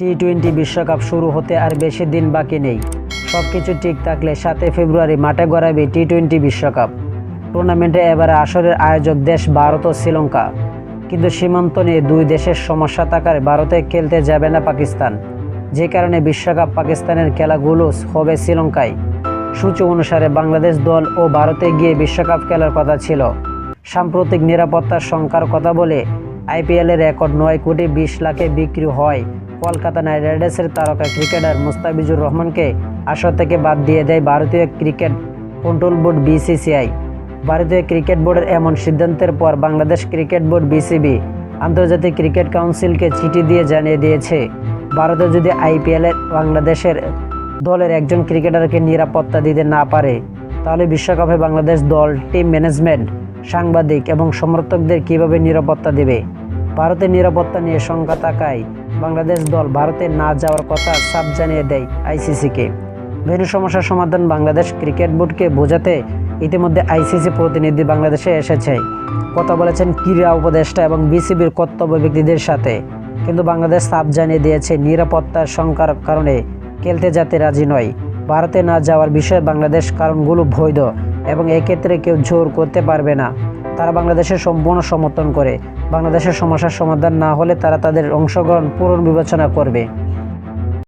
টি-20 বিশ্বকাপ শুরু হতে আর বেশি দিন বাকি নেই। সবকিছু ঠিক থাকলে 7 ফেব্রুয়ারি মাঠে গড়াবে টি-20 বিশ্বকাপ। টুর্নামেন্টে এবারে আসরের আয়োজক দেশ ভারত ও শ্রীলঙ্কা। কিন্তু সীমান্ত নিয়ে দুই দেশের সমস্যা থাকায় ভারতে খেলতে যাবে না পাকিস্তান, যে কারণে বিশ্বকাপ পাকিস্তানের খেলাগুলো হবে শ্রীলঙ্কায়। সূচি অনুসারে বাংলাদেশ দল ও ভারতে গিয়ে বিশ্বকাপ খেলার কথা ছিল। সাম্প্রতিক নিরাপত্তার শঙ্কার কথা বলে আইপিএলের রেকর্ড 9 কোটি 20 লাখে বিক্রি হয় কলকাতা নাইট রাইডার্সের তারকা ক্রিকেটার মুস্তাফিজুর রহমানকে আসর থেকে বাদ দিয়ে দেয় ভারতীয় ক্রিকেট কন্ট্রোল বোর্ড বিসিসিআই। ভারতীয় ক্রিকেট বোর্ডের এমন সিদ্ধান্তের পর বাংলাদেশ ক্রিকেট বোর্ড বিসিবি আন্তর্জাতিক ক্রিকেট কাউন্সিলকে চিঠি দিয়ে জানিয়ে দিয়েছে, ভারতে যদি আইপিএলে বাংলাদেশের দলের একজন ক্রিকেটারকে নিরাপত্তা দিতে না পারে, তাহলে বিশ্বকাপে বাংলাদেশ দল, টিম ম্যানেজমেন্ট, সাংবাদিক এবং সমর্থকদের কীভাবে নিরাপত্তা দেবে। ভারতের নিরাপত্তা নিয়ে শঙ্কা থাকায় বাংলাদেশ দল ভারতে না যাওয়ার কথা সাফ জানিয়ে দেয় আইসিসিকে। ভেন্যু সমস্যার সমাধান বাংলাদেশ ক্রিকেট বোর্ডকে বোঝাতে ইতিমধ্যে আইসিসি প্রতিনিধি বাংলাদেশে এসেছে, কথা বলেছেন ক্রীড়া উপদেষ্টা এবং বিসিবির কর্তব্য ব্যক্তিদের সাথে। কিন্তু বাংলাদেশ সাফ জানিয়ে দিয়েছে, নিরাপত্তার শঙ্কার কারণে খেলতে যেতে রাজি নয়। ভারতে না যাওয়ার বিষয়ে বাংলাদেশ কারণগুলো বৈধ এবং এক্ষেত্রে কেউ জোর করতে পারবে না। তারা বাংলাদেশের সম্পূর্ণ সমর্থন করে। বাংলাদেশের সমস্যার সমাধান না হলে তারা তাদের অংশগ্রহণ পুনর্বিবেচনা করবে।